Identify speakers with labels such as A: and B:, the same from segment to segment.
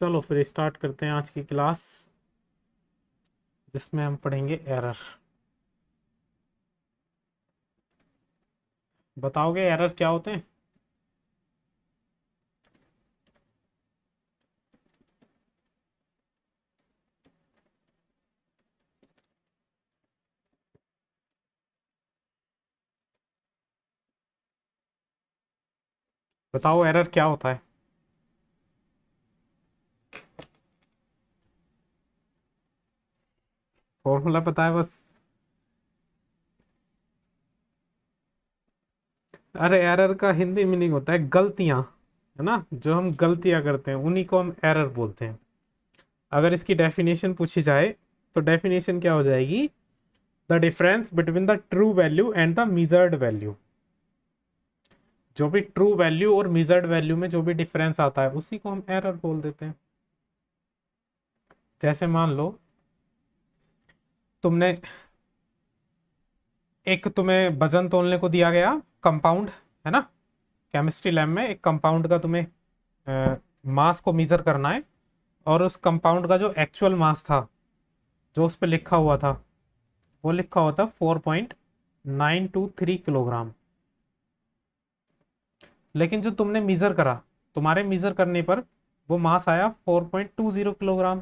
A: चलो फिर स्टार्ट करते हैं आज की क्लास, जिसमें हम पढ़ेंगे एरर। बताओगे एरर क्या होते हैं? बताओ एरर क्या होता है? फॉर्मूला पता है बस? अरे एरर का हिंदी मीनिंग होता है गलतियां, है ना? जो हम गलतियां करते हैं उन्हीं को हम एरर बोलते हैं। अगर इसकी डेफिनेशन पूछी जाए तो डेफिनेशन क्या हो जाएगी? The difference between the true value and the measured value. जो भी ट्रू वैल्यू और मेजर्ड वैल्यू में जो भी डिफरेंस आता है उसी को हम एरर बोल देते हैं। जैसे मान लो तुमने एक तुम्हें वजन तोलने को दिया गया कंपाउंड, है ना? केमिस्ट्री लैब में एक कंपाउंड का तुम्हें मास को मेजर करना है, और उस कंपाउंड का जो एक्चुअल मास था, जो उस पर लिखा हुआ था, वो लिखा हुआ था 4.923 किलोग्राम। लेकिन जो तुमने मेजर करा, तुम्हारे मेजर करने पर वो मास आया 4.20 किलोग्राम।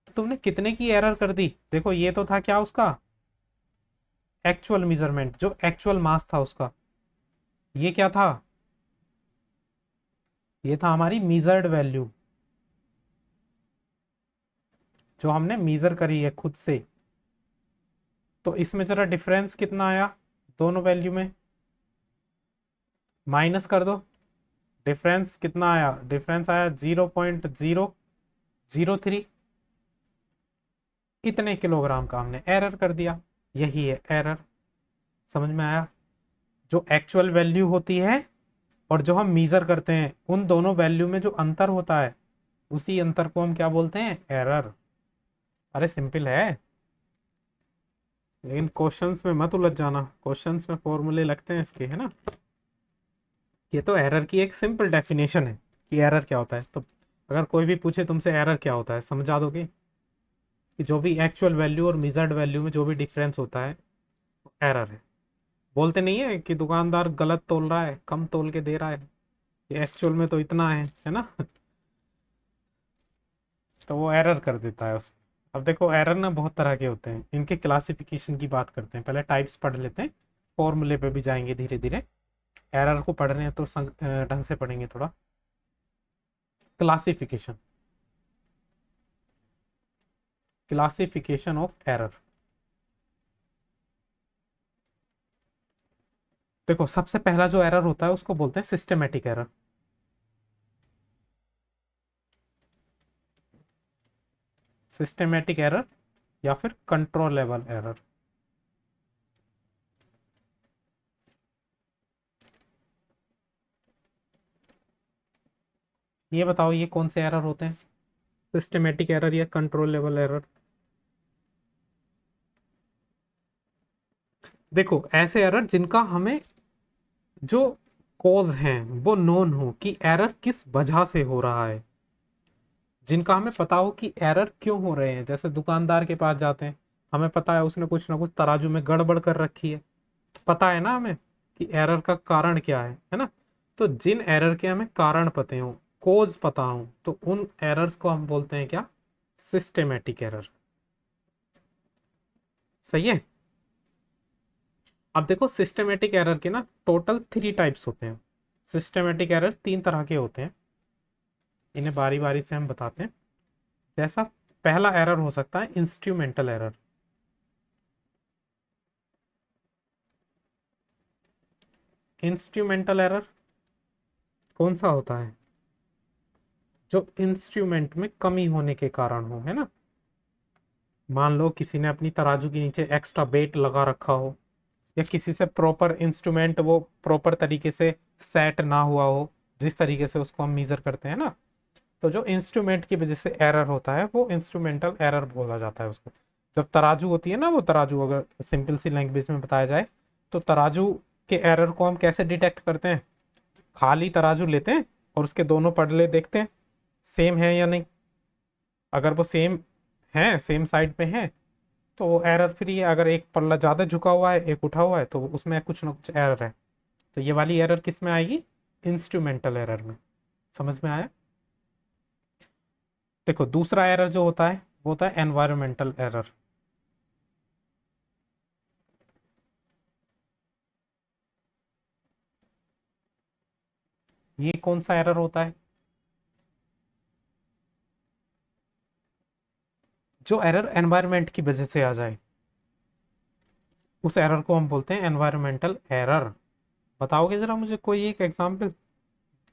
A: तो तुमने कितने की एरर कर दी? देखो ये तो था क्या, उसका एक्चुअल मेजरमेंट, जो एक्चुअल मास था उसका। ये क्या था? ये था हमारी मेजर्ड वैल्यू, जो हमने मेजर करी है खुद से। तो इसमें जरा डिफरेंस कितना आया दोनों वैल्यू में? माइनस कर दो। डिफरेंस कितना आया? डिफरेंस आया 0.003। इतने किलोग्राम का हमने एरर कर दिया। यही है एरर। समझ में आया? जो एक्चुअल वैल्यू होती है और जो हम मीजर करते हैं, उन दोनों वैल्यू में जो अंतर होता है, उसी अंतर को हम क्या बोलते हैं? एरर। अरे सिंपल है। लेकिन क्वेश्चंस में मत उलझ जाना, क्वेश्चंस में फॉर्मूले लगते हैं इसके, है ना? ये तो एरर की एक सिंपल डेफिनेशन है कि एरर क्या होता है। तो अगर कोई भी पूछे तुमसे एरर क्या होता है, समझा दोगे कि जो भी एक्चुअल वैल्यू और मेजर्ड वैल्यू में जो भी डिफरेंस होता है, एरर है। बोलते नहीं है कि दुकानदार गलत तोल रहा है, कम तोल के दे रहा है, ये एक्चुअल में तो इतना है ना? तो वो एरर कर देता है उसमें। अब देखो एरर ना बहुत तरह के होते हैं, इनके क्लासिफिकेशन की बात करते हैं। पहले टाइप्स पढ़ लेते हैं, फॉर्मूले पे भी जाएंगे धीरे धीरे। एरर को पढ़ रहे हैं तो ढंग से पढ़ेंगे थोड़ा। Classification, classification of error. देखो सबसे पहला जो एरर होता है उसको बोलते हैं सिस्टमेटिक एरर। सिस्टमेटिक एरर या फिर कंट्रोलेबल एरर। ये बताओ ये कौन से एरर होते हैं? सिस्टमेटिक एरर या कंट्रोलेबल एरर? देखो ऐसे एरर जिनका हमें जो कॉज हैं वो नोन हो, कि एरर किस वजह से हो रहा है, जिनका हमें पता हो कि एरर क्यों हो रहे हैं। जैसे दुकानदार के पास जाते हैं, हमें पता है उसने कुछ ना कुछ तराजू में गड़बड़ कर रखी है, तो पता है ना हमें कि एरर का कारण क्या है ना? तो जिन एरर के हमें कारण पते हो, कोज पता हो, तो उन एरर्स को हम बोलते हैं क्या? Systematic error. सही है। अब देखो सिस्टेमेटिक एरर के ना टोटल 3 टाइप्स होते हैं। सिस्टेमेटिक एरर 3 तरह के होते हैं, इन्हें बारी बारी से हम बताते हैं। जैसा पहला एरर हो सकता है इंस्ट्रूमेंटल एरर। इंस्ट्रूमेंटल एरर कौन सा होता है? जो इंस्ट्रूमेंट में कमी होने के कारण हो, है ना? मान लो किसी ने अपनी तराजू के नीचे एक्स्ट्रा वेट लगा रखा हो, या किसी से प्रॉपर इंस्ट्रूमेंट वो प्रॉपर तरीके से सेट ना हुआ हो, जिस तरीके से उसको हम मीजर करते हैं ना। तो जो इंस्ट्रूमेंट की वजह से एरर होता है वो इंस्ट्रूमेंटल एरर बोला जाता है उसको। जब तराजू होती है ना, वो तराजू अगर सिंपल सी लैंग्वेज में बताया जाए, तो तराजू के एरर को हम कैसे डिटेक्ट करते हैं? खाली तराजू लेते हैं और उसके दोनों पड़ले देखते हैं, सेम है या नहीं। अगर वो सेम है, सेम साइड पे है, तो वो एरर फ्री है। अगर एक पल्ला ज़्यादा झुका हुआ है, एक उठा हुआ है, तो उसमें कुछ ना कुछ एरर है। तो ये वाली एरर किस में आएगी? इंस्ट्रूमेंटल एरर में। समझ में आया? देखो दूसरा एरर जो होता है वो होता है एनवायरमेंटल एरर। ये कौन सा एरर होता है? जो एरर एनवायरमेंट की वजह से आ जाए, उस एरर को हम बोलते हैं एनवायरमेंटल एरर। बताओगे जरा मुझे कोई एक एग्जांपल,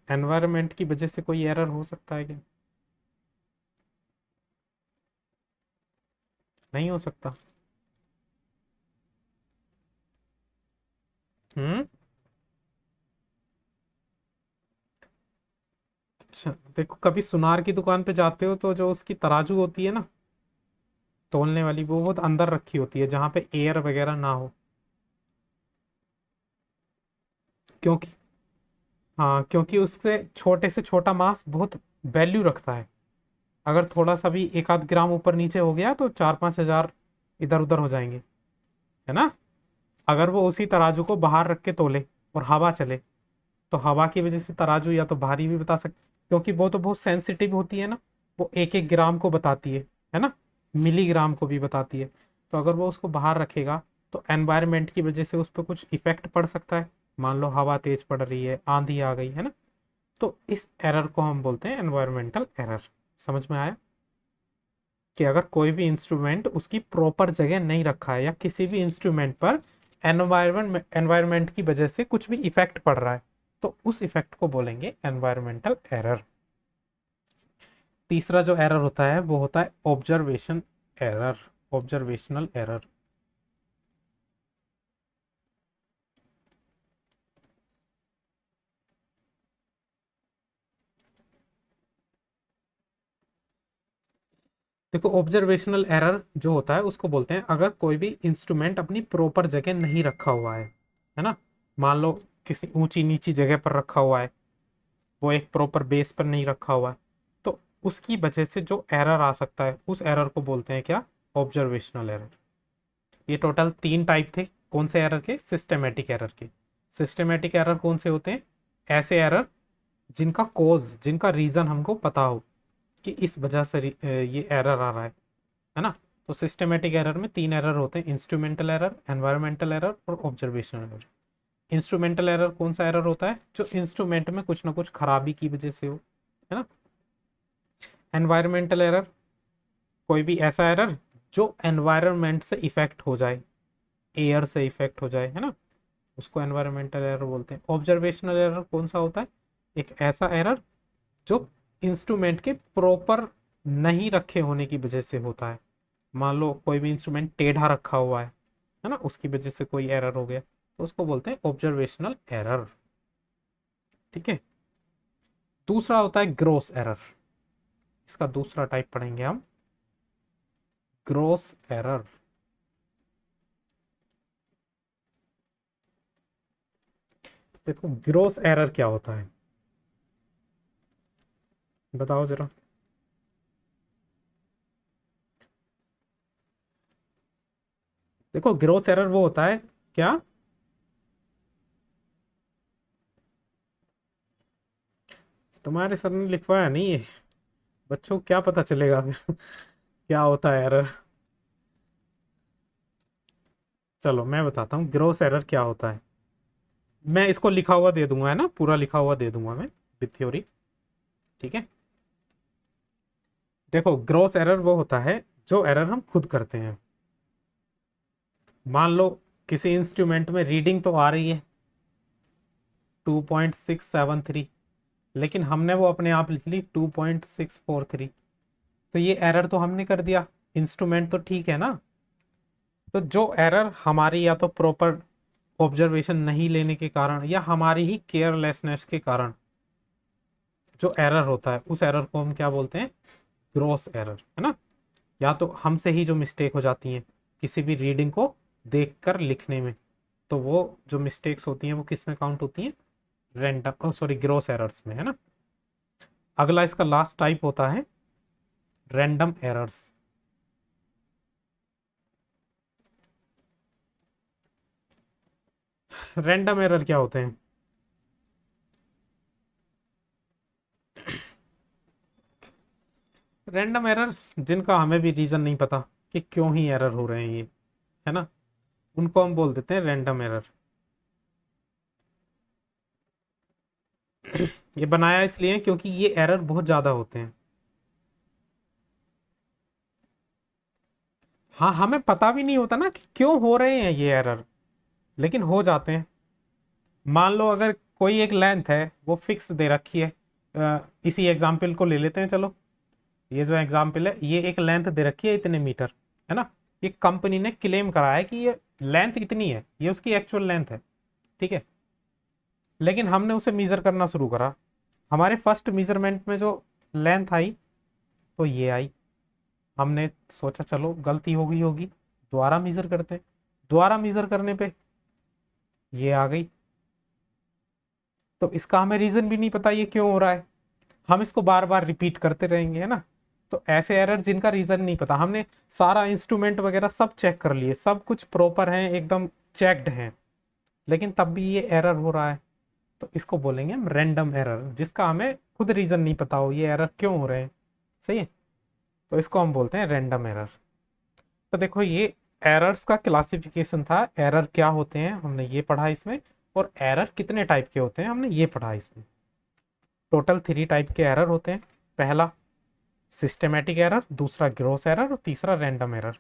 A: एनवायरमेंट की वजह से कोई एरर हो सकता है क्या? नहीं हो सकता। हम्म। अच्छा देखो, कभी सुनार की दुकान पे जाते हो तो जो उसकी तराजू होती है ना, तोलने वाली, वो बहुत अंदर रखी होती है जहाँ पे एयर वगैरह ना हो। क्योंकि, हाँ, क्योंकि उससे छोटे से छोटा मास बहुत वैल्यू रखता है। अगर थोड़ा सा भी एक आध ग्राम ऊपर नीचे हो गया तो 4-5 हज़ार इधर उधर हो जाएंगे, है ना। अगर वो उसी तराजू को बाहर रख के तोले और हवा चले, तो हवा की वजह से तराजू या तो भारी भी बता सकते, क्योंकि वो तो बहुत सेंसिटिव होती है ना, वो एक एक ग्राम को बताती है ना, मिलीग्राम को भी बताती है। तो अगर वो उसको बाहर रखेगा, तो एनवायरनमेंट की वजह से उस पर कुछ इफेक्ट पड़ सकता है। मान लो हवा तेज पड़ रही है, आंधी आ गई, है ना। तो इस एरर को हम बोलते हैं एनवायरमेंटल एरर। समझ में आया? कि अगर कोई भी इंस्ट्रूमेंट उसकी प्रॉपर जगह नहीं रखा है, या किसी भी इंस्ट्रूमेंट पर एनवायरमेंट की वजह से कुछ भी इफेक्ट पड़ रहा है, तो उस इफेक्ट को बोलेंगे एनवायरमेंटल एरर। तीसरा जो एरर होता है वो होता है ऑब्जर्वेशन एरर, ऑब्जर्वेशनल एरर। देखो ऑब्जर्वेशनल एरर जो होता है उसको बोलते हैं अगर कोई भी इंस्ट्रूमेंट अपनी प्रॉपर जगह नहीं रखा हुआ है ना। मान लो किसी ऊंची नीची जगह पर रखा हुआ है, वो एक प्रॉपर बेस पर नहीं रखा हुआ है, तो उसकी वजह से जो एरर आ सकता है उस एरर को बोलते हैं क्या? Observational error. ये टोटल 3 टाइप थे। कौन से एरर के? सिस्टमेटिक एरर के। सिस्टमेटिक एरर कौन से होते हैं? ऐसे एरर जिनका कॉज, जिनका रीजन हमको पता हो कि इस वजह से ये एरर आ रहा है ना। तो सिस्टमेटिक एरर में 3 एरर होते हैं: इंस्ट्रूमेंटल एरर, एनवायरमेंटल एरर और ऑब्जर्वेशनल एरर। इंस्ट्रूमेंटल एरर कौन सा एरर होता है? जो इंस्ट्रूमेंट में कुछ ना कुछ खराबी की वजह से हो, है ना। एनवायरमेंटल एरर, कोई भी ऐसा एरर जो एनवायरनमेंट से इफेक्ट हो जाए, एयर से इफेक्ट हो जाए, है ना, उसको एनवायरमेंटल एरर बोलते हैं। ऑब्जर्वेशनल एरर कौन सा होता है? एक ऐसा एरर जो इंस्ट्रूमेंट के प्रॉपर नहीं रखे होने की वजह से होता है। मान लो कोई भी इंस्ट्रूमेंट टेढ़ा रखा हुआ है ना, उसकी वजह से कोई एरर हो गया, तो उसको बोलते हैं ऑब्जर्वेशनल एरर। ठीक है। दूसरा होता है ग्रॉस एरर। इसका दूसरा टाइप पढ़ेंगे हम, ग्रॉस एरर। देखो ग्रॉस एरर क्या होता है, बताओ जरा। देखो ग्रॉस एरर वो होता है क्या? तुम्हारे सर ने लिखवाया नहीं है, बच्चों को क्या पता चलेगा फिर क्या होता है एरर। चलो मैं बताता हूँ ग्रॉस एरर क्या होता है। मैं इसको लिखा हुआ दे दूंगा, है ना, पूरा लिखा हुआ दे दूंगा मैं, विथ थ्योरी। ठीक है। देखो ग्रॉस एरर वो होता है जो एरर हम खुद करते हैं। मान लो किसी इंस्ट्रूमेंट में रीडिंग तो आ रही है 2.673, लेकिन हमने वो अपने आप लिख ली 2.643। तो ये एरर तो हमने कर दिया, इंस्ट्रूमेंट तो ठीक है ना। तो जो एरर हमारी या तो प्रॉपर ऑब्जर्वेशन नहीं लेने के कारण या हमारी ही केयरलेसनेस के कारण जो एरर होता है, उस एरर को हम क्या बोलते हैं? ग्रॉस एरर, है ना। या तो हमसे ही जो मिस्टेक हो जाती है किसी भी रीडिंग को देखकर लिखने में, तो वो जो मिस्टेक्स होती हैं वो किस में काउंट होती हैं? रैंडम, सॉरी, ग्रॉस एरर्स में, है ना। अगला इसका लास्ट टाइप होता है रैंडम एरर्स। रैंडम एरर क्या होते हैं? रैंडम एरर जिनका हमें भी रीजन नहीं पता कि क्यों ही एरर हो रहे हैं ये, है ना, उनको हम बोल देते हैं रैंडम एरर। ये बनाया इसलिए क्योंकि ये एरर बहुत ज्यादा होते हैं। हाँ, हमें पता भी नहीं होता ना कि क्यों हो रहे हैं ये एरर, लेकिन हो जाते हैं। मान लो अगर कोई एक लेंथ है वो फिक्स दे रखी है, इसी एग्जाम्पल को ले लेते हैं चलो। ये जो एग्जाम्पल है, ये एक लेंथ दे रखी है इतने मीटर, है ना। ये कंपनी ने क्लेम करा है कि ये लेंथ इतनी है, ये उसकी एक्चुअल लेंथ है, ठीक है। लेकिन हमने उसे मीज़र करना शुरू करा। हमारे फर्स्ट मीज़रमेंट में जो लेंथ आई तो ये आई। हमने सोचा चलो गलती हो गई होगी, दोबारा मीज़र करते हैं। दोबारा मीज़र करने पे ये आ गई। तो इसका हमें रीज़न भी नहीं पता ये क्यों हो रहा है, हम इसको बार बार रिपीट करते रहेंगे, है ना। तो ऐसे एरर जिनका रीज़न नहीं पता, हमने सारा इंस्ट्रूमेंट वगैरह सब चेक कर लिए, सब कुछ प्रॉपर है, एकदम चेक्ड है, लेकिन तब भी ये एरर हो रहा है, तो इसको बोलेंगे हम रैंडम एरर, जिसका हमें खुद रीज़न नहीं पता हो ये एरर क्यों हो रहे हैं। सही है, तो इसको हम बोलते हैं रैंडम एरर। तो देखो ये एरर्स का क्लासिफिकेशन था, एरर क्या होते हैं हमने ये पढ़ा इसमें, और एरर कितने टाइप के होते हैं हमने ये पढ़ा इसमें। टोटल 3 टाइप के एरर होते हैं। पहला सिस्टेमेटिक एरर, दूसरा ग्रॉस एरर, और तीसरा रैंडम एरर।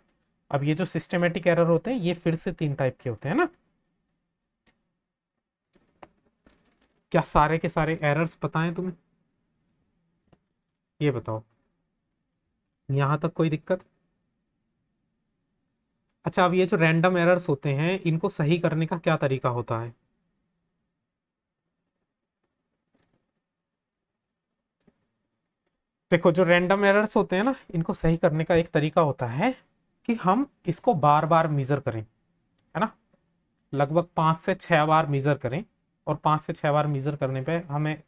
A: अब ये जो सिस्टेमेटिक एरर होते हैं ये फिर से 3 टाइप के होते हैं ना। क्या सारे के सारे एरर्स पता है तुम्हें? ये बताओ, यहां तक कोई दिक्कत? अच्छा, अब ये जो रैंडम एरर्स होते हैं इनको सही करने का क्या तरीका होता है? देखो जो रैंडम एरर्स होते हैं ना, इनको सही करने का एक तरीका होता है कि हम इसको बार बार मीजर करें, है ना। लगभग 5 से 6 बार मीजर करें, और 5 से 6 बार मीजर करने पे हमें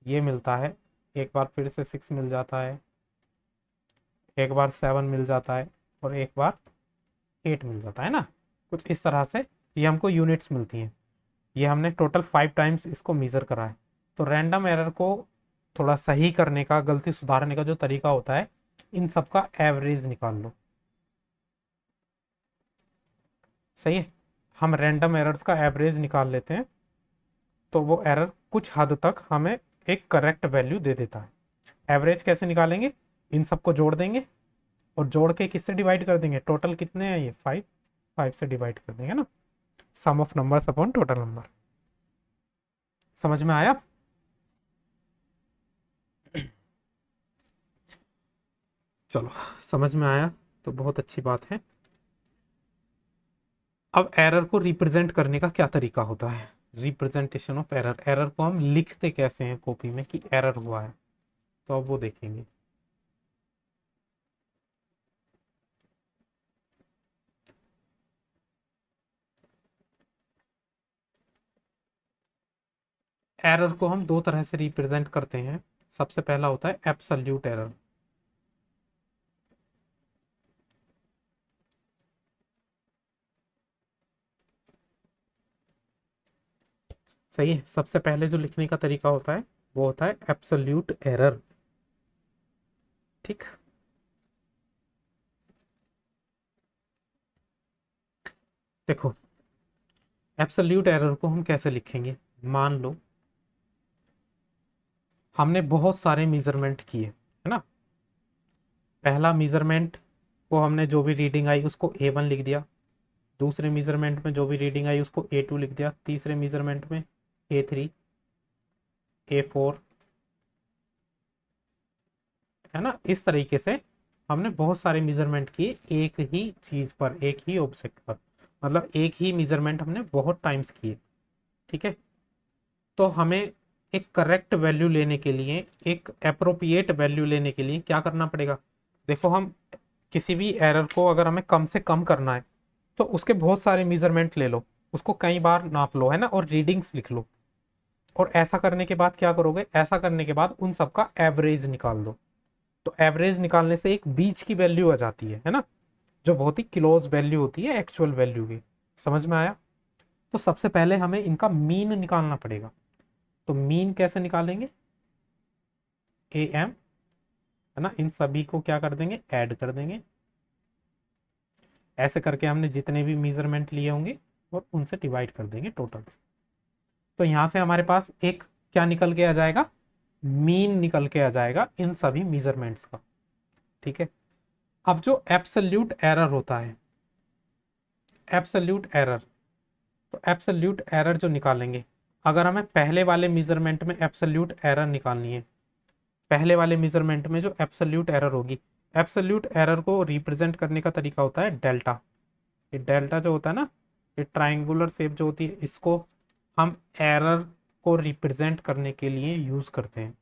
A: ये मिलता है। एक बार फिर से 6 मिल जाता है, एक बार 7 मिल जाता है, और एक बार 8 मिल जाता है ना। कुछ इस तरह से ये हमको यूनिट्स मिलती हैं। ये हमने टोटल 5 टाइम्स इसको मीज़र करा है। तो रैंडम एरर को थोड़ा सही करने का, गलती सुधारने का जो तरीका होता है, इन सब का एवरेज निकाल लो। सही है, हम रैंडम एरर्स का एवरेज निकाल लेते हैं, तो वो एरर कुछ हद तक हमें एक करेक्ट वैल्यू दे देता है। एवरेज कैसे निकालेंगे? इन सबको जोड़ देंगे, और जोड़ के किससे डिवाइड कर देंगे? टोटल कितने हैं ये 5, 5 से डिवाइड कर देंगे ना। Sum of numbers upon total number. समझ में आया? चलो, समझ में आया तो बहुत अच्छी बात है। अब एरर को रिप्रेजेंट करने का क्या तरीका होता है? रिप्रेजेंटेशन ऑफ एरर, एरर को हम लिखते कैसे हैं कॉपी में कि एरर हुआ है, तो अब वो देखेंगे। एरर को हम 2 तरह से रिप्रेजेंट करते हैं। सबसे पहला होता है एब्सोल्यूट एरर। सही है, सबसे पहले जो लिखने का तरीका होता है वो होता है एब्सोल्यूट एरर। ठीक, देखो एब्सोल्यूट एरर को हम कैसे लिखेंगे। मान लो हमने बहुत सारे मेजरमेंट किए, है ना। पहला मेजरमेंट को हमने जो भी रीडिंग आई उसको A1 लिख दिया, दूसरे मेजरमेंट में जो भी रीडिंग आई उसको A2 लिख दिया, तीसरे मेजरमेंट में A3, A4, है ना। इस तरीके से हमने बहुत सारे मेजरमेंट किए एक ही चीज पर, एक ही ऑब्जेक्ट पर, मतलब एक ही मेजरमेंट हमने बहुत टाइम्स किए। ठीक है, तो हमें एक करेक्ट वैल्यू लेने के लिए, एक अप्रोप्रिएट वैल्यू लेने के लिए क्या करना पड़ेगा? देखो हम किसी भी एरर को अगर हमें कम से कम करना है तो उसके बहुत सारे मेजरमेंट ले लो, उसको कई बार नाप लो, है ना, और रीडिंग्स लिख लो, और ऐसा करने के बाद क्या करोगे, ऐसा करने के बाद उन सबका एवरेज निकाल दो। तो एवरेज निकालने से एक बीच की वैल्यू आ जाती है ना, जो बहुत ही क्लोज वैल्यू होती है एक्चुअल वैल्यू की। समझ में आया? तो सबसे पहले हमें इनका मीन निकालना पड़ेगा। तो मीन कैसे निकालेंगे, ए एम, है ना, इन सभी को क्या कर देंगे, ऐड कर देंगे। ऐसे करके हमने जितने भी मेजरमेंट लिए होंगे और उनसे डिवाइड कर देंगे टोटल से। तो यहां से हमारे पास एक क्या निकल के आ जाएगा, मीन निकल के आ जाएगा इन सभी मेजरमेंट्स का। ठीक है। अब जो एब्सोल्यूट एरर होता है, एब्सोल्यूट एरर, तो एब्सोल्यूट एरर जो निकालेंगे, अगर हमें पहले वाले मेजरमेंट में एब्सोल्यूट एरर निकालनी है, पहले वाले मेजरमेंट में जो एब्सोल्यूट एरर होगी, एब्सोल्यूट एरर को रिप्रेजेंट करने का तरीका होता है डेल्टा। ये डेल्टा जो होता है ना, ये ट्राइंगुलर शेप जो होती है, इसको हम एरर को रिप्रेजेंट करने के लिए यूज करते हैं।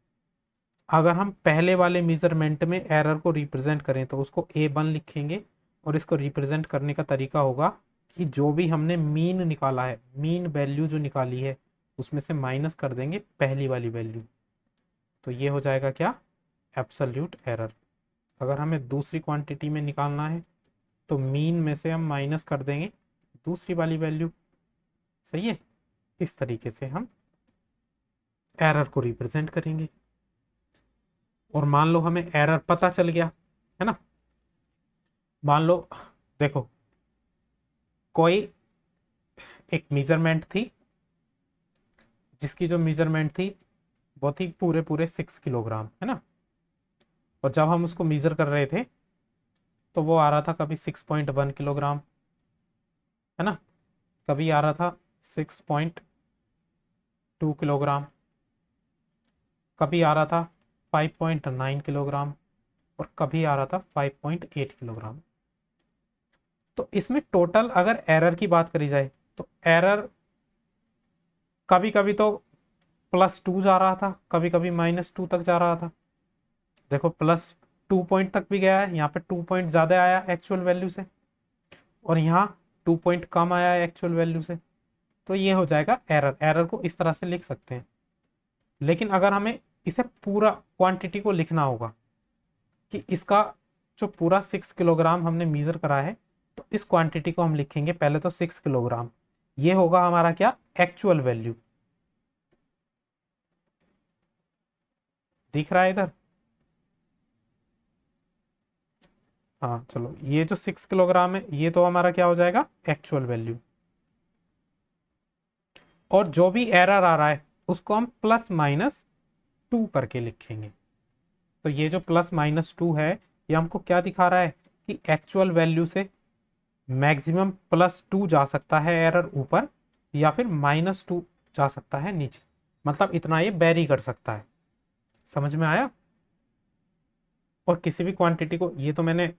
A: अगर हम पहले वाले मेजरमेंट में एरर को रिप्रेजेंट करें तो उसको A1 लिखेंगे, और इसको रिप्रेजेंट करने का तरीका होगा कि जो भी हमने मीन निकाला है, मीन वैल्यू जो निकाली है, उसमें से माइनस कर देंगे पहली वाली वैल्यू। तो ये हो जाएगा क्या, एब्सोल्यूट एरर। अगर हमें दूसरी क्वांटिटी में निकालना है तो मीन में से हम माइनस कर देंगे दूसरी वाली वैल्यू। सही है। इस तरीके से हम एरर को रिप्रेजेंट करेंगे। और मान लो हमें एरर पता चल गया, है ना, मान लो, देखो, कोई एक मेजरमेंट थी, जिसकी जो मेजरमेंट थी वो थी पूरे पूरे 6 किलोग्राम, है ना, और जब हम उसको मेजर कर रहे थे तो वो आ रहा था कभी 6.1 किलोग्राम, है ना, कभी आ रहा था 6.2 किलोग्राम, कभी आ रहा था 5.9 किलोग्राम, और कभी आ रहा था 5.8 किलोग्राम। तो इसमें टोटल अगर एरर की बात करी जाए तो एरर कभी कभी तो +2 जा रहा था, कभी कभी -2 तक जा रहा था। देखो, +2 पॉइंट तक भी गया है, यहाँ पे 2 पॉइंट ज्यादा आया एक्चुअल वैल्यू से, और यहाँ 2 पॉइंट कम आया है एक्चुअल वैल्यू से। तो ये हो जाएगा एरर। एरर को इस तरह से लिख सकते हैं। लेकिन अगर हमें इसे पूरा क्वांटिटी को लिखना होगा कि इसका जो पूरा 6 किलोग्राम हमने मीजर करा है, तो इस क्वांटिटी को हम लिखेंगे पहले तो 6 किलोग्राम। ये होगा हमारा क्या, एक्चुअल वैल्यू। दिख रहा है इधर? हाँ चलो, ये जो 6 किलोग्राम है ये तो हमारा क्या हो जाएगा, एक्चुअल वैल्यू। और जो भी एरर आ रहा है उसको हम +-2 करके लिखेंगे। तो ये जो +-2 है, ये हमको क्या दिखा रहा है कि एक्चुअल वैल्यू से मैक्सिमम +2 जा सकता है एरर ऊपर, या फिर -2 जा सकता है नीचे। मतलब इतना ये वेरी कर सकता है। समझ में आया? और किसी भी क्वांटिटी को, ये तो मैंने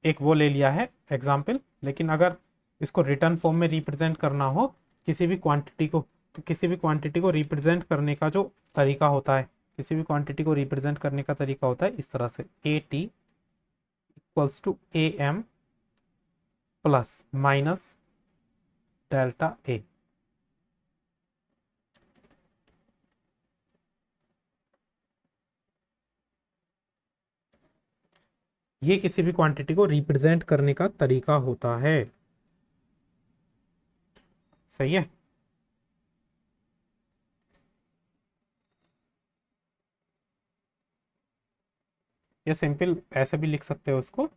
A: एक वो ले लिया है एग्जाम्पल, लेकिन अगर इसको रिटर्न फॉर्म में रिप्रेजेंट करना हो किसी भी क्वांटिटी को, तो किसी भी क्वांटिटी को रिप्रेजेंट करने का जो तरीका होता है, किसी भी क्वांटिटी को रिप्रेजेंट करने का तरीका होता है इस तरह से, AT = AM + डेल्टा A। ये किसी भी क्वांटिटी को रिप्रेजेंट करने का तरीका होता है। सही है। ये सिंपल ऐसे भी लिख सकते हो उसको,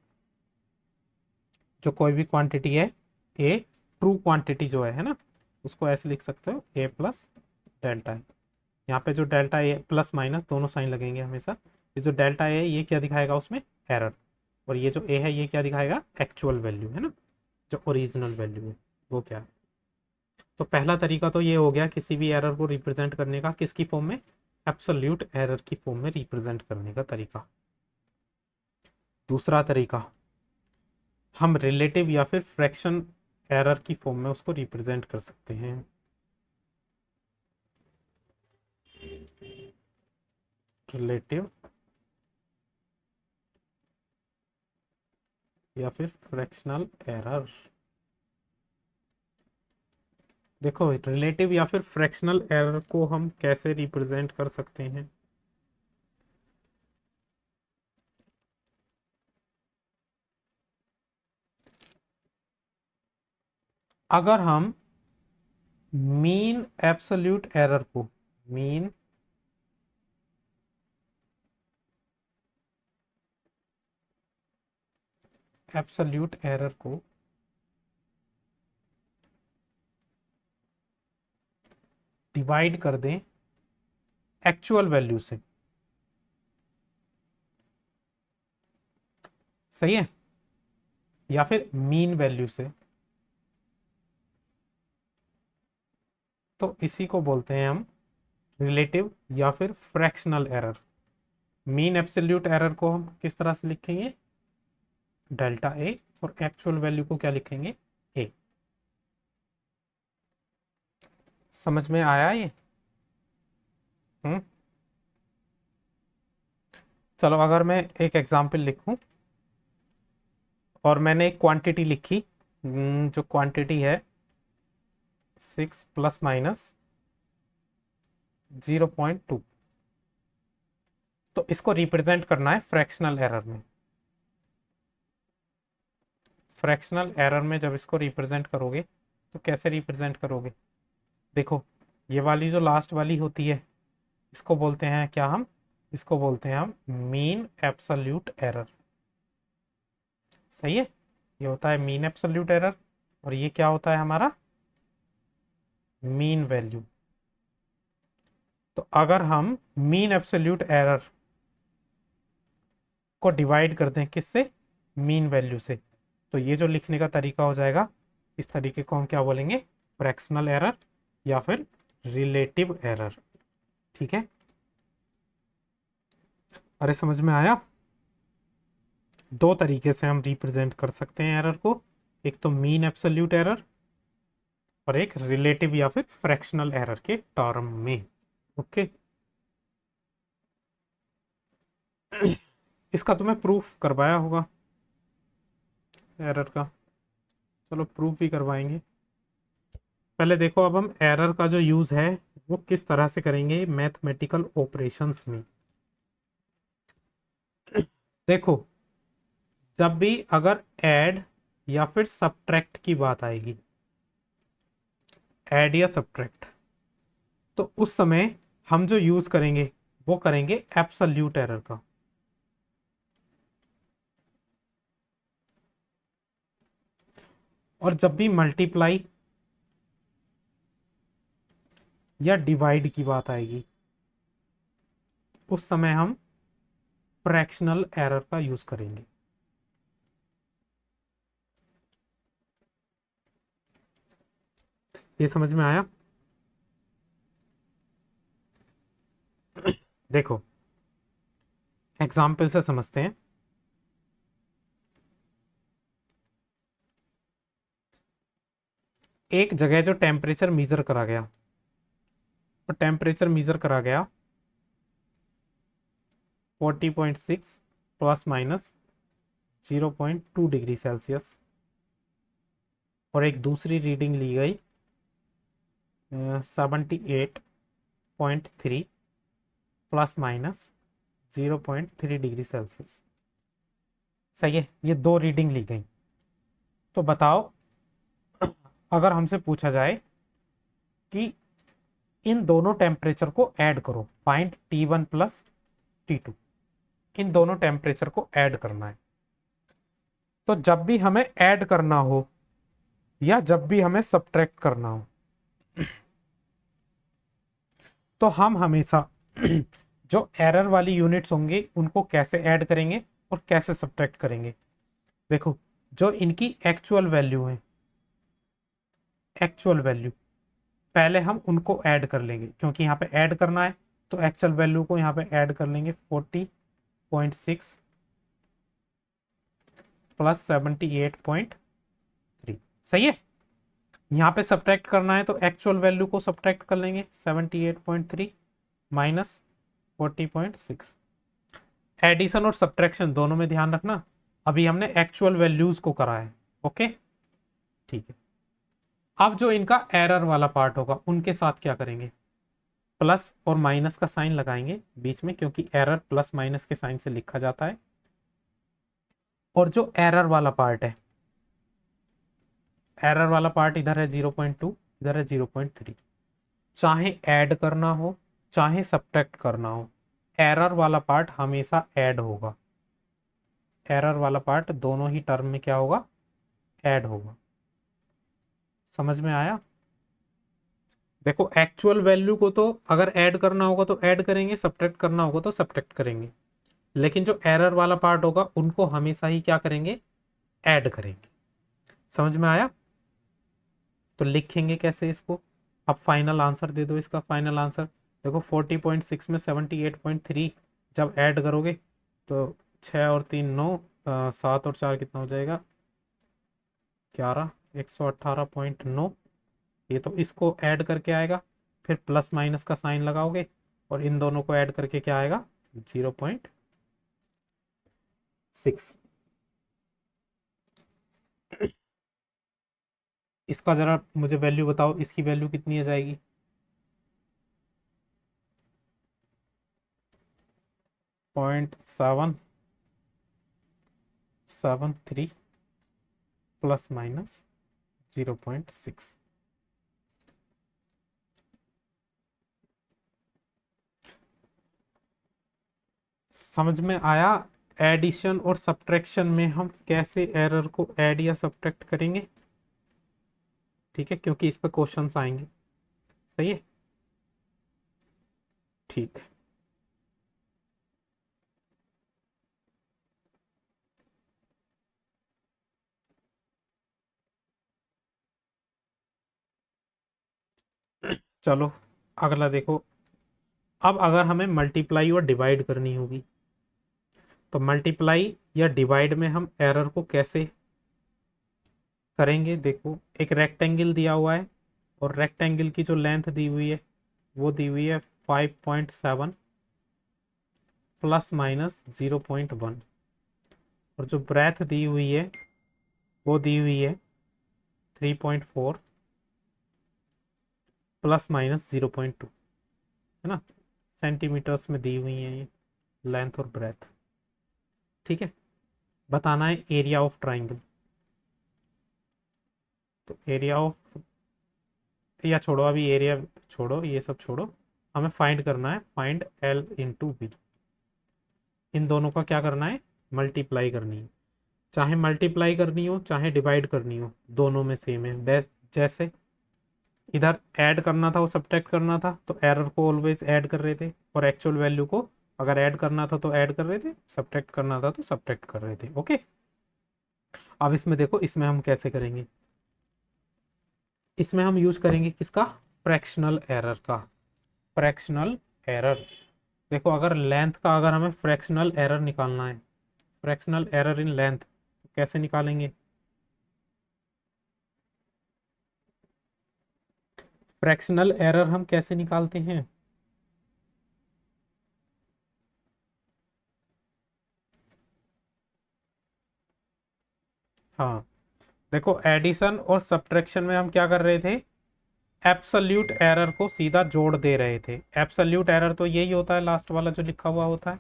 A: जो कोई भी क्वांटिटी है, ए ट्रू क्वांटिटी जो है ना, उसको ऐसे लिख सकते हो A + डेल्टा ए। यहाँ पे जो डेल्टा ए प्लस माइनस दोनों साइन लगेंगे हमेशा। ये जो डेल्टा ए, ये क्या दिखाएगा उसमें, एरर। और ये जो ए है ये क्या दिखाएगा, एक्चुअल वैल्यू, है ना, जो ओरिजिनल वैल्यू है वो क्या है। तो पहला तरीका तो ये हो गया किसी भी एरर को रिप्रेजेंट करने का, किसकी फॉर्म में, एब्सोल्यूट एरर की फॉर्म में रिप्रेजेंट करने का तरीका। दूसरा तरीका, हम रिलेटिव या फिर फ्रैक्शन एरर की फॉर्म में उसको रिप्रेजेंट कर सकते हैं। रिलेटिव या फिर फ्रैक्शनल एरर देखो रिलेटिव या फिर फ्रैक्शनल एरर को हम कैसे रिप्रेजेंट कर सकते हैं। अगर हम मीन एब्सोल्यूट एरर को मीन एब्सोल्यूट एरर को डिवाइड कर दें एक्चुअल वैल्यू से, सही है, या फिर मीन वैल्यू से, तो इसी को बोलते हैं हम रिलेटिव या फिर fractional error. Mean absolute error को हम किस तरह से लिखेंगे, डेल्टा ए, और एक्चुअल वैल्यू को क्या लिखेंगे, ए। समझ में आया ये? चलो अगर मैं एक एग्जांपल लिखूं और मैंने एक क्वांटिटी लिखी, जो क्वांटिटी है 6 प्लस माइनस 0.2, तो इसको रिप्रेजेंट करना है फ्रैक्शनल एरर में। फ्रैक्शनल एरर में जब इसको रिप्रेजेंट करोगे तो कैसे रिप्रेजेंट करोगे, देखो ये वाली जो लास्ट वाली होती है इसको बोलते हैं क्या हम, इसको बोलते हैं हम मीन एब्सोल्यूट एरर। सही है, ये होता है मीन एब्सोल्यूट एरर, और ये क्या होता है हमारा, मीन वैल्यू। तो अगर हम मीन एब्सोल्यूट एरर को डिवाइड कर दें किससे, मीन वैल्यू से, तो ये जो लिखने का तरीका हो जाएगा, इस तरीके को हम क्या बोलेंगे, फ्रैक्शनल एरर या फिर रिलेटिव एरर। ठीक है, अरे समझ में आया? दो तरीके से हम रिप्रेजेंट कर सकते हैं एरर को, एक तो मीन एब्सोल्यूट एरर और एक रिलेटिव या फिर फ्रैक्शनल एरर के टर्म में। ओके, इसका तुम्हें प्रूफ करवाया होगा एरर का, चलो प्रूफ भी करवाएंगे। पहले देखो, अब हम एरर का जो यूज है वो किस तरह से करेंगे मैथमेटिकल ऑपरेशंस में। देखो, जब भी अगर ऐड या फिर सब्ट्रैक्ट की बात आएगी, ऐड या सब्ट्रैक्ट, तो उस समय हम जो यूज करेंगे वो करेंगे एब्सोल्यूट एरर का। और जब भी मल्टीप्लाई या डिवाइड की बात आएगी उस समय हम फ्रैक्शनल एरर का यूज करेंगे। ये समझ में आया? देखो एग्जाम्पल से समझते हैं। एक जगह जो टेम्परेचर मीजर करा गया, और टेम्परेचर मीजर करा गया 40.6 प्लस माइनस 0.2 डिग्री सेल्सियस, और एक दूसरी रीडिंग ली गई 78.3 प्लस माइनस 0.3 डिग्री सेल्सियस। सही है, ये दो रीडिंग ली गई। तो बताओ, अगर हमसे पूछा जाए कि इन दोनों टेम्परेचर को ऐड करो, फाइंड T1 प्लस T2, इन दोनों टेम्परेचर को ऐड करना है, तो जब भी हमें ऐड करना हो या जब भी हमें सब्ट्रैक्ट करना हो, तो हम हमेशा जो एरर वाली यूनिट्स होंगे उनको कैसे ऐड करेंगे और कैसे सब्ट्रैक्ट करेंगे। देखो, जो इनकी एक्चुअल वैल्यू है, एक्चुअल वैल्यू पहले हम उनको ऐड कर लेंगे, क्योंकि यहाँ पे ऐड करना है, तो एक्चुअल वैल्यू को यहाँ पे ऐड कर लेंगे 40.6 प्लस 78.3। सही है, यहाँ पे सब्ट्रैक्ट करना है तो एक्चुअल वैल्यू को सब्ट्रैक्ट कर लेंगे 78.3 माइनस 40.6। एडिशन और सब्ट्रैक्शन दोनों में ध्यान रखना, अभी हमने एक्चुअल वैल्यूज को करा है। ओके, ठीक है। अब जो इनका एरर वाला पार्ट होगा उनके साथ क्या करेंगे, प्लस और माइनस का साइन लगाएंगे बीच में, क्योंकि एरर प्लस माइनस के साइन से लिखा जाता है। और जो एरर वाला पार्ट है, एरर वाला पार्ट इधर है 0.2, इधर है 0.3। चाहे ऐड करना हो चाहे सब्ट्रैक्ट करना हो, एरर वाला पार्ट हमेशा ऐड होगा। एरर वाला पार्ट दोनों ही टर्म में क्या होगा, ऐड होगा। समझ में आया? देखो एक्चुअल वैल्यू को तो अगर ऐड करना होगा तो ऐड करेंगे, सब्ट्रैक्ट करना होगा तो सब्ट्रैक्ट करेंगे, लेकिन जो एरर वाला पार्ट होगा उनको हमेशा ही क्या करेंगे, ऐड करेंगे। समझ में आया? तो लिखेंगे कैसे इसको, अब फाइनल आंसर दे दो इसका। फाइनल आंसर देखो 40.6 में 78.3 जब ऐड करोगे तो 6 और 3 9, 7 और 4 कितना हो जाएगा, 11, 118.9। ये तो इसको ऐड करके आएगा, फिर प्लस माइनस का साइन लगाओगे और इन दोनों को ऐड करके क्या आएगा, 0.6। इसका जरा मुझे वैल्यू बताओ, इसकी वैल्यू कितनी आ जाएगी, 0.773 प्लस माइनस 0.6। समझ में आया? एडिशन और सब्ट्रैक्शन में हम कैसे एरर को ऐड या सब्ट्रैक्ट करेंगे, ठीक है, क्योंकि इस पर क्वेश्चंस आएंगे। सही है, ठीक। चलो अगला देखो। अब अगर हमें मल्टीप्लाई और डिवाइड करनी होगी तो मल्टीप्लाई या डिवाइड में हम एरर को कैसे करेंगे। देखो एक रेक्टेंगल दिया हुआ है और रेक्टेंगल की जो लेंथ दी हुई है वो दी हुई है 5.7 प्लस माइनस 0.1, और जो ब्रेथ दी हुई है वो दी हुई है 3.4 प्लस माइनस 0.2, है ना, सेंटीमीटर्स में दी हुई है ये लेंथ और ब्रेथ। ठीक है, बताना है एरिया ऑफ ट्राइंगल। तो एरिया ऑफ, या छोड़ो अभी एरिया छोड़ो, ये सब छोड़ो, हमें फाइंड करना है, फाइंड एल इंटू बी। इन दोनों का क्या करना है, मल्टीप्लाई करनी है। चाहे मल्टीप्लाई करनी हो चाहे डिवाइड करनी हो, दोनों में सेम है। जैसे इधर ऐड करना था और सब्ट्रैक्ट करना था तो एरर को ऑलवेज ऐड कर रहे थे, और एक्चुअल वैल्यू को अगर ऐड करना था तो ऐड कर रहे थे, सब्ट्रैक्ट करना था तो सब्ट्रैक्ट कर रहे थे। ओके, अब इसमें देखो, इसमें हम कैसे करेंगे। इसमें हम यूज करेंगे किसका, फ्रैक्शनल एरर का। फ्रैक्शनल एरर, देखो अगर लेंथ का अगर हमें फ्रैक्शनल एरर निकालना है, फ्रैक्शनल एरर इन लेंथ, तो कैसे निकालेंगे। फ्रैक्शनल एरर हम कैसे निकालते हैं, हाँ देखो एडिशन और सब्ट्रैक्शन में हम क्या कर रहे थे, एब्सोल्यूट एरर को सीधा जोड़ दे रहे थे। एब्सोल्यूट एरर तो यही होता है, लास्ट वाला जो लिखा हुआ होता है।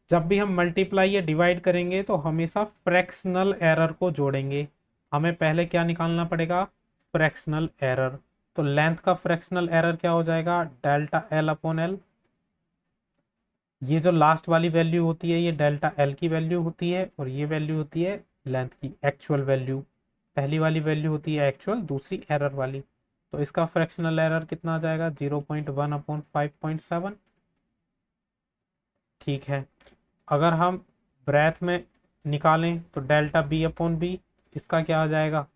A: जब भी हम मल्टीप्लाई या डिवाइड करेंगे तो हमेशा फ्रैक्शनल एरर को जोड़ेंगे। हमें पहले क्या निकालना पड़ेगा, फ्रैक्शनल एरर। तो लेंथ का फ्रैक्शनल एरर क्या हो जाएगा, डेल्टा एल अपॉन एल। ये जो लास्ट वाली वैल्यू होती है ये डेल्टा एल की वैल्यू होती है, और ये वैल्यू होती है लेंथ की एक्चुअल वैल्यू। पहली वाली वैल्यू होती है एक्चुअल, दूसरी एरर वाली। तो इसका फ्रैक्शनल एरर कितना आ जाएगा, 0.1 अपॉन 5.7। ठीक है, अगर हम ब्रेथ में निकालें तो डेल्टा बी अपॉन बी, इसका क्या आ जाएगा,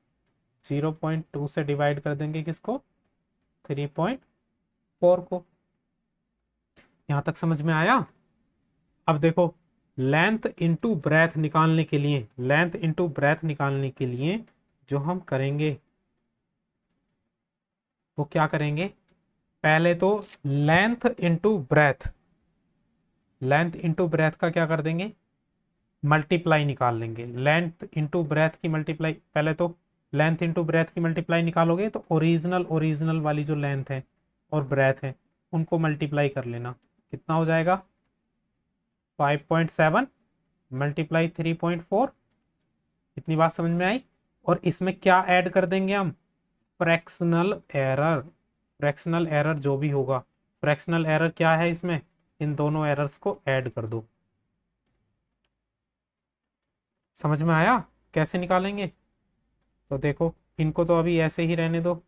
A: 0.2 से डिवाइड कर देंगे किसको, 3.4 को। यहाँ तक समझ में आया? अब देखो लेंथ इनटू ब्रेथ निकालने के लिए, लेंथ इनटू ब्रेथ निकालने के लिए जो हम करेंगे वो क्या करेंगे, पहले तो length into breadth, length into breadth का क्या कर देंगे, मल्टीप्लाई निकाल लेंगे। लेंथ इनटू ब्रेथ की मल्टीप्लाई, पहले तो लेंथ इंटू ब्रेथ की मल्टीप्लाई निकालोगे तो ओरिजिनल ओरिजिनल वाली जो लेंथ है और ब्रेथ है उनको मल्टीप्लाई कर लेना। कितना हो जाएगा? 5.7 मल्टीप्लाई 3.4। इतनी बात समझ में आई? और इसमें क्या ऐड कर देंगे हम? Fractional error. फ्रैक्शनल एरर जो भी होगा, फ्रैक्शनल एरर क्या है इसमें, इन दोनों एरर्स को ऐड कर दो। समझ में आया कैसे निकालेंगे? तो देखो, इनको तो अभी ऐसे ही रहने दो,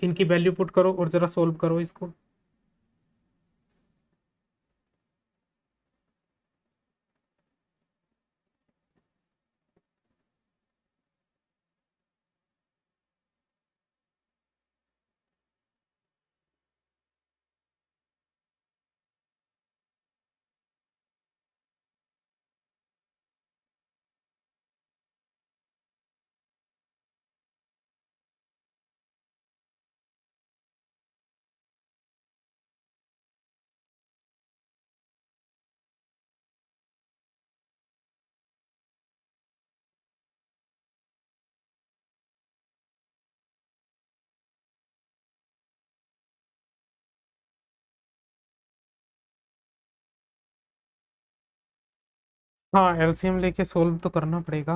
A: इनकी वैल्यू पुट करो और जरा सोल्व करो इसको। हाँ, एलसीएम लेके सोल्व तो करना पड़ेगा।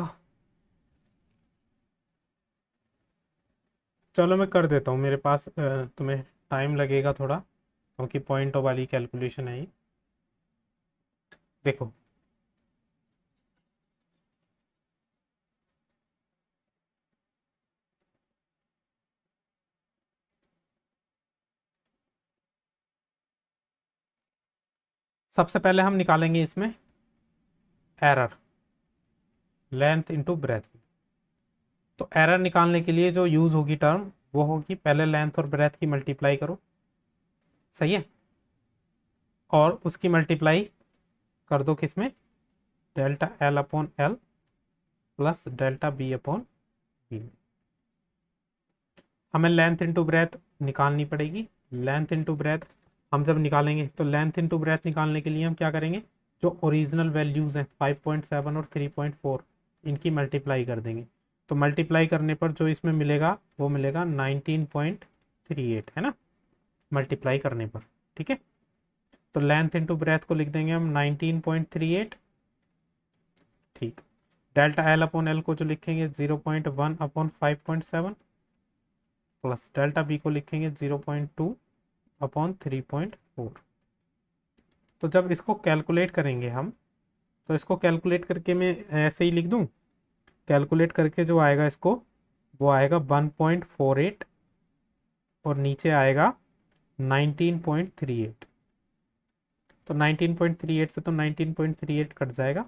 A: चलो मैं कर देता हूँ, मेरे पास तुम्हें टाइम लगेगा थोड़ा, क्योंकि पॉइंट वाली कैलकुलेशन है ये। देखो, सबसे पहले हम निकालेंगे इसमें एरर, लेंथ इंटू ब्रेथ। तो एरर निकालने के लिए जो यूज होगी टर्म, वो होगी पहले लेंथ और ब्रेथ की मल्टीप्लाई करो। सही है? और उसकी मल्टीप्लाई कर दो किसमें? Delta L upon L plus delta B upon B. हमें लेंथ इंटू ब्रेथ निकालनी पड़ेगी। लेंथ इंटू ब्रेथ हम जब निकालेंगे तो लेंथ इंटू ब्रेथ निकालने के लिए हम क्या करेंगे? जो ओरिजिनल वैल्यूज़ हैं 5.7 और 3.4, इनकी मल्टीप्लाई कर देंगे। तो मल्टीप्लाई करने पर जो इसमें मिलेगा वो मिलेगा 19.38, है ना, मल्टीप्लाई करने पर। ठीक है, तो लेंथ इंटू ब्रेथ को लिख देंगे हम 19.38। ठीक, डेल्टा एल अपॉन एल को जो लिखेंगे 0.1 अपॉन 5.7 प्लस डेल्टा बी को लिखेंगे 0.2 अपॉन 3.4। तो जब इसको कैलकुलेट करेंगे हम, तो इसको कैलकुलेट करके मैं ऐसे ही लिख दूं, कैलकुलेट करके जो आएगा इसको, वो आएगा 1.48 और नीचे आएगा 19.38। तो 19.38 से तो 19.38 कट जाएगा,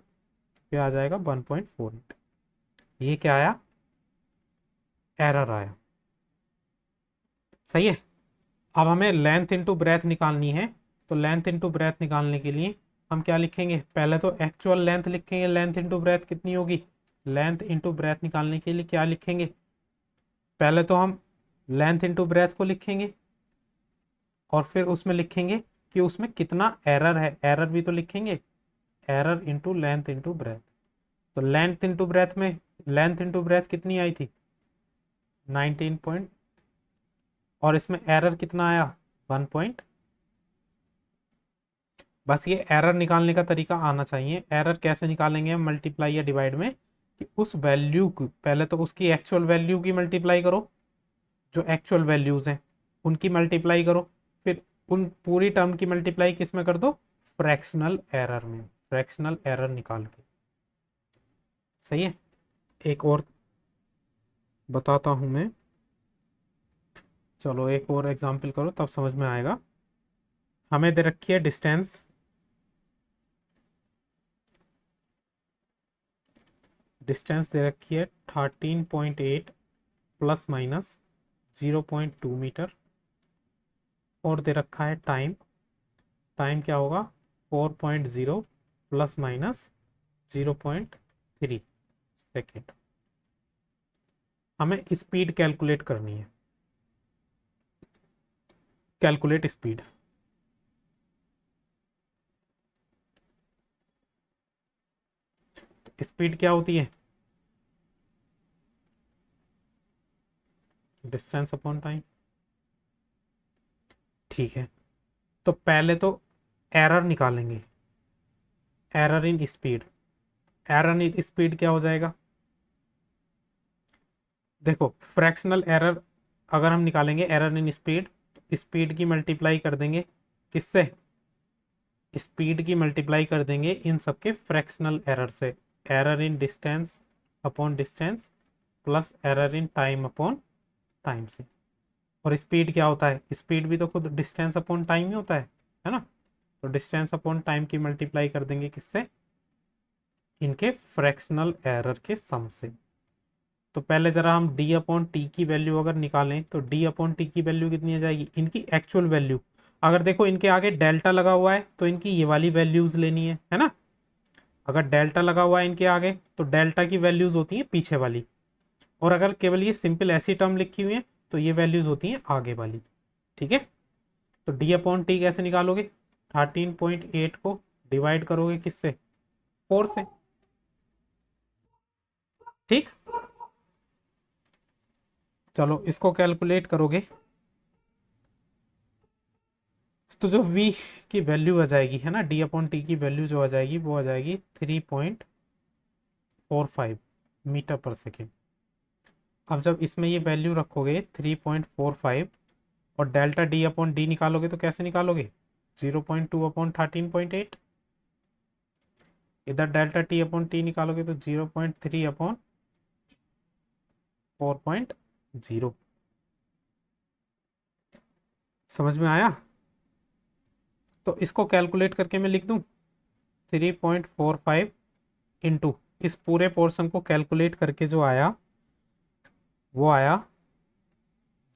A: फिर आ जाएगा 1.48। ये क्या आया? एरर आया। सही है? अब हमें लेंथ इंटू ब्रेथ निकालनी है। तो लेंथ इंटू ब्रेथ निकालने के लिए हम क्या लिखेंगे? पहले तो एक्चुअल लेंथ लिखेंगे, लेंथ इंटू ब्रेथ कितनी होगी। लेंथ इंटू ब्रेथ निकालने के लिए क्या लिखेंगे? पहले तो हम लेंथ इंटू ब्रेथ को लिखेंगे और फिर उसमें लिखेंगे कि उसमें कितना एरर है, एरर भी तो लिखेंगे, error into length into breath. तो लेंथ इंटू ब्रेथ में लेंथ इंटू ब्रेथ कितनी आई थी? 19 पॉइंट, और इसमें एरर कितना आया? 1 पॉइंट। बस ये एरर निकालने का तरीका आना चाहिए। एरर कैसे निकालेंगे हम मल्टीप्लाई या डिवाइड में, कि उस वैल्यू को पहले तो उसकी एक्चुअल वैल्यू की मल्टीप्लाई करो, जो एक्चुअल वैल्यूज हैं उनकी मल्टीप्लाई करो, फिर उन पूरी टर्म की मल्टीप्लाई किस में कर दो? फ्रैक्शनल एरर में, फ्रैक्शनल एरर निकाल के। सही है? एक और बताता हूं मैं, चलो एक और एग्जांपल करो तब समझ में आएगा। हमें दे रखी है डिस्टेंस, डिस्टेंस दे रखी है 13.8 प्लस माइनस 0.2 मीटर, और दे रखा है टाइम, टाइम क्या होगा? 4.0 प्लस माइनस 0.3 सेकेंड। हमें स्पीड कैलकुलेट करनी है। Calculate speed. स्पीड क्या होती है? Distance upon time. ठीक है, तो पहले तो एरर निकालेंगे, error in speed. Error in speed क्या हो जाएगा? देखो फ्रैक्शनल एरर अगर हम निकालेंगे एरर इन स्पीड, स्पीड की मल्टीप्लाई कर देंगे किससे? स्पीड की मल्टीप्लाई कर देंगे इन सबके फ्रैक्शनल एरर से। Error in distance upon distance plus error in time upon time से। और स्पीड क्या होता है? स्पीड भी तो खुद डिस्टेंस अपॉन टाइम ही होता है ना? तो डिस्टेंस अपॉन टाइम की मल्टीप्लाई कर देंगे किससे? इनके फ्रैक्शनल एरर के सम से। तो पहले जरा हम d अपॉन टी की वैल्यू अगर निकालें तो d अपॉन टी की वैल्यू कितनी आ जाएगी? इनकी एक्चुअल वैल्यू। अगर देखो इनके आगे डेल्टा लगा हुआ है तो इनकी ये वाली वैल्यूज लेनी है ना? अगर डेल्टा लगा हुआ है इनके आगे तो डेल्टा की वैल्यूज होती है पीछे वाली, और अगर केवल ये सिंपल ऐसी टर्म लिखी हुई है तो ये वैल्यूज होती हैं आगे वाली। ठीक है, तो डी अपॉन टी कैसे निकालोगे? 13.8 को डिवाइड करोगे किससे? 4 से। ठीक, चलो इसको कैलकुलेट करोगे तो जो v की वैल्यू आ जाएगी है ना, d अपॉन टी की वैल्यू जो आ जाएगी वो आ जाएगी 3.45 मीटर पर सेकेंड। अब जब इसमें ये वैल्यू रखोगे 3.45 और डेल्टा d अपॉन डी निकालोगे तो कैसे निकालोगे? 0.2 अपॉन 13.8। इधर डेल्टा टी अपॉन टी निकालोगे तो 0.3 अपॉन 4.0। समझ में आया? तो इसको कैलकुलेट करके मैं लिख दूं 3.45 इंटू इस पूरे पोर्शन को कैलकुलेट करके जो आया वो आया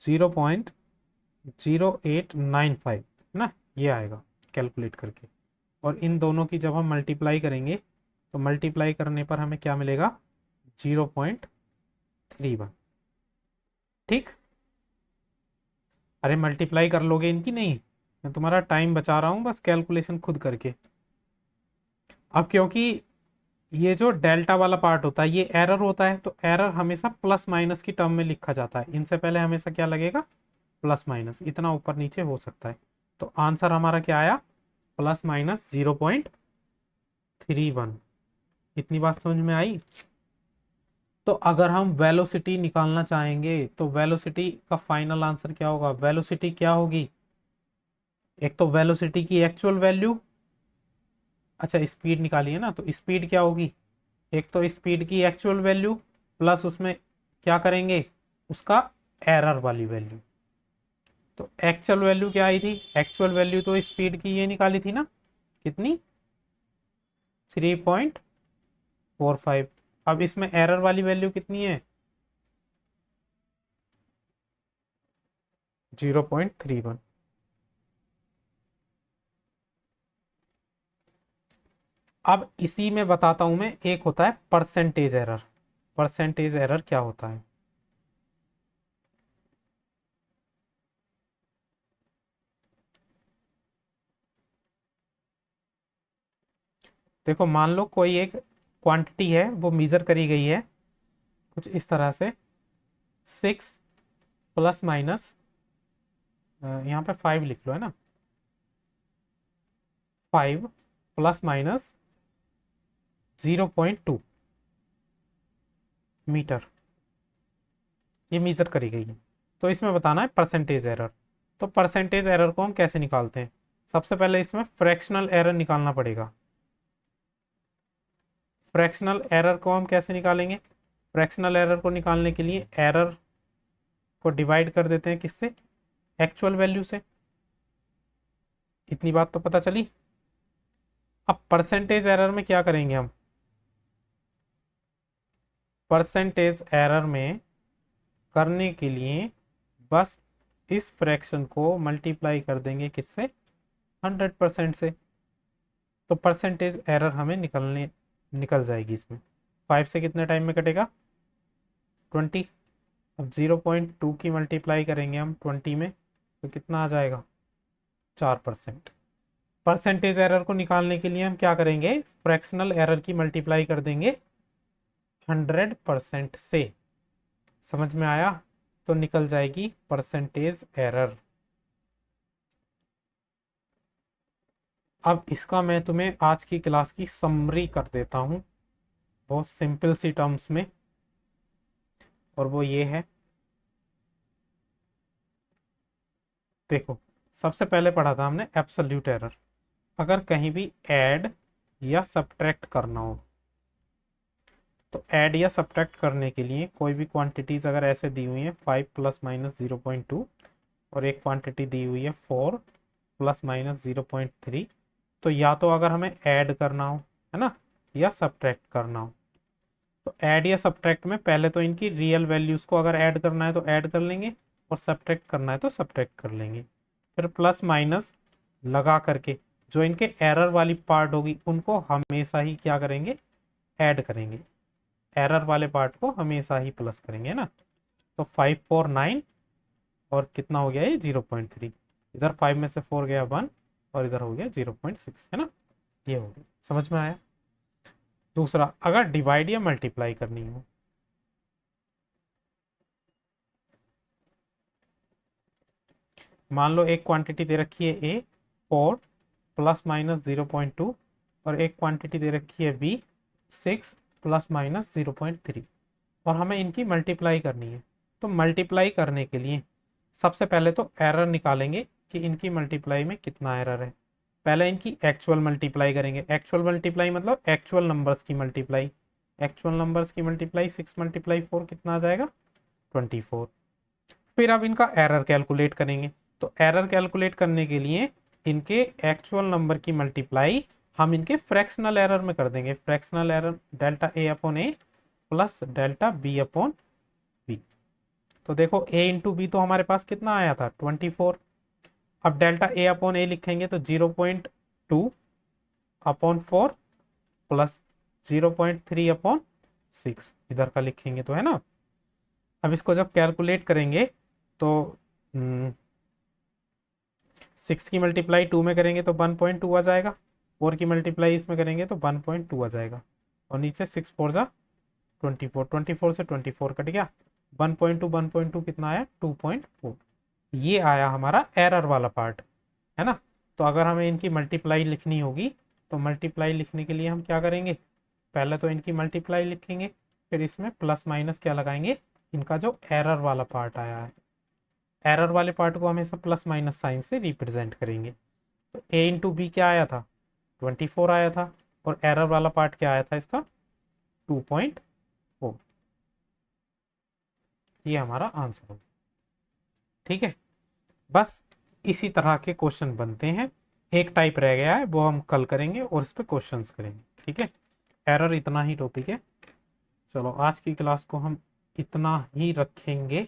A: 0.0895 ना, ये आएगा कैलकुलेट करके। और इन दोनों की जब हम मल्टीप्लाई करेंगे तो मल्टीप्लाई करने पर हमें क्या मिलेगा? 0.31। ठीक, अरे मल्टीप्लाई कर लोगे इनकी? नहीं, मैं तुम्हारा टाइम बचा रहा हूँ बस कैलकुलेशन खुद करके। अब क्योंकि ये जो डेल्टा वाला पार्ट होता है ये एरर होता है, तो एरर हमेशा प्लस माइनस की टर्म में लिखा जाता है। इनसे पहले हमेशा क्या लगेगा? प्लस माइनस, इतना ऊपर नीचे हो सकता है। तो आंसर हमारा क्या आया? Plus minus 0.31। इतनी बात समझ में आई? तो अगर हम वेलोसिटी निकालना चाहेंगे तो वेलोसिटी का फाइनल आंसर क्या होगा? वेलोसिटी क्या होगी? एक तो वेलोसिटी की एक्चुअल वैल्यू, अच्छा स्पीड निकाली है ना, तो स्पीड क्या होगी? एक तो स्पीड की एक्चुअल वैल्यू प्लस उसमें क्या करेंगे? उसका एरर वाली वैल्यू। तो एक्चुअल वैल्यू क्या आई थी? एक्चुअल वैल्यू तो स्पीड की ये निकाली थी ना, कितनी? 3.45। अब इसमें एरर वाली वैल्यू कितनी है? 0.31। अब इसी में बताता हूं मैं, एक होता है परसेंटेज एरर। परसेंटेज एरर क्या होता है? देखो मान लो कोई एक क्वांटिटी है वो मेजर करी गई है कुछ इस तरह से, 6 प्लस माइनस, यहाँ पे 5 लिख लो है ना, 5 प्लस माइनस 0.2 मीटर, ये मेजर करी गई है। तो इसमें बताना है परसेंटेज एरर। तो परसेंटेज एरर को हम कैसे निकालते हैं? सबसे पहले इसमें फ्रैक्शनल एरर निकालना पड़ेगा। फ्रैक्शनल एरर को हम कैसे निकालेंगे? फ्रैक्शनल एरर को निकालने के लिए एरर को डिवाइड कर देते हैं किससे? एक्चुअल वैल्यू से। इतनी बात तो पता चली। अब परसेंटेज एरर में क्या करेंगे हम? परसेंटेज एरर में करने के लिए बस इस फ्रैक्शन को मल्टीप्लाई कर देंगे किससे? 100% से। तो परसेंटेज एरर हमें निकल जाएगी इसमें। 5 से कितने टाइम में कटेगा? 20। अब 0.2 की मल्टीप्लाई करेंगे हम 20 में तो कितना आ जाएगा? 4%। परसेंटेज एरर को निकालने के लिए हम क्या करेंगे? फ्रैक्शनल एरर की मल्टीप्लाई कर देंगे 100% से, समझ में आया? तो निकल जाएगी परसेंटेज एरर। अब इसका मैं तुम्हें आज की क्लास की समरी कर देता हूँ बहुत सिंपल सी टर्म्स में, और वो ये है, देखो सबसे पहले पढ़ा था हमने एब्सोल्यूट एरर। अगर कहीं भी ऐड या सब्ट्रैक्ट करना हो, तो ऐड या सब्ट्रैक्ट करने के लिए कोई भी क्वांटिटीज अगर ऐसे दी हुई है 5 प्लस माइनस 0.2, और एक क्वांटिटी दी हुई है 4 प्लस माइनस 0.3, तो या तो अगर हमें ऐड करना हो, है ना, या सब्ट्रैक्ट करना हो, तो ऐड या सब्ट्रैक्ट में पहले तो इनकी रियल वैल्यूज को अगर ऐड करना है तो ऐड कर लेंगे, और सब्ट्रैक्ट करना है तो सब्ट्रैक्ट कर लेंगे। फिर प्लस माइनस लगा करके जो इनके एरर वाली पार्ट होगी उनको हमेशा ही क्या करेंगे, ऐड करेंगे। एरर वाले पार्ट को हमेशा ही प्लस करेंगे ना। तो 5 4 9, और कितना हो गया ये 0.3, इधर 5 में से 4 गया 1, और इधर हो गया 0.6, है ना। ये हो गया, समझ में आया? दूसरा, अगर डिवाइड या मल्टीप्लाई करनी हो, मान लो एक क्वांटिटी दे रखी है ए 4 प्लस माइनस 0.2, और एक क्वांटिटी दे रखी है बी 6 प्लस माइनस 0.3, और हमें इनकी मल्टीप्लाई करनी है। तो मल्टीप्लाई करने के लिए सबसे पहले तो एरर निकालेंगे कि इनकी मल्टीप्लाई में कितना एरर है। पहले इनकी एक्चुअल मल्टीप्लाई करेंगे। एक्चुअल मल्टीप्लाई मतलब एक्चुअल नंबर्स की मल्टीप्लाई। एक्चुअल नंबर्स की मल्टीप्लाई 6 मल्टीप्लाई 4 कितना आ जाएगा, 24। फिर अब इनका एरर कैलकुलेट करेंगे। तो एरर कैलकुलेट करने के लिए इनके एक्चुअल नंबर की मल्टीप्लाई हम इनके फ्रैक्शनल एरर में कर देंगे। Fractional error delta A upon A plus delta B upon B. तो देखो ए इंटू बी तो हमारे पास कितना आया था, 24। अब डेल्टा ए अपॉन ए लिखेंगे तो 0.2 अपॉन 4 प्लस 0.3 अपॉन 6 इधर का लिखेंगे तो, है ना। अब इसको जब कैलकुलेट करेंगे तो 6 की मल्टीप्लाई 2 में करेंगे तो 1.2 आ जाएगा, 4 की मल्टीप्लाई इसमें करेंगे तो 1.2 आ जाएगा, और नीचे 6 4 जा 24, 24 से 24 कट गया, 1.2 1.2 कितना आया, 2.4। ये आया हमारा एरर वाला पार्ट, है ना। तो अगर हमें इनकी मल्टीप्लाई लिखनी होगी तो मल्टीप्लाई लिखने के लिए हम क्या करेंगे, पहले तो इनकी मल्टीप्लाई लिखेंगे, फिर इसमें प्लस माइनस क्या लगाएंगे, इनका जो एरर वाला पार्ट आया है, एरर वाले पार्ट को हमेशा प्लस माइनस साइन से रिप्रेजेंट करेंगे। तो ए इंटू बी क्या आया था, 24 आया था, और एरर वाला पार्ट क्या आया था इसका, 2.4। ये हमारा आंसर होगा, ठीक है। बस इसी तरह के क्वेश्चन बनते हैं। एक टाइप रह गया है, वो हम कल करेंगे और इस पे क्वेश्चंस करेंगे, ठीक है। एरर इतना ही टॉपिक है। चलो आज की क्लास को हम इतना ही रखेंगे।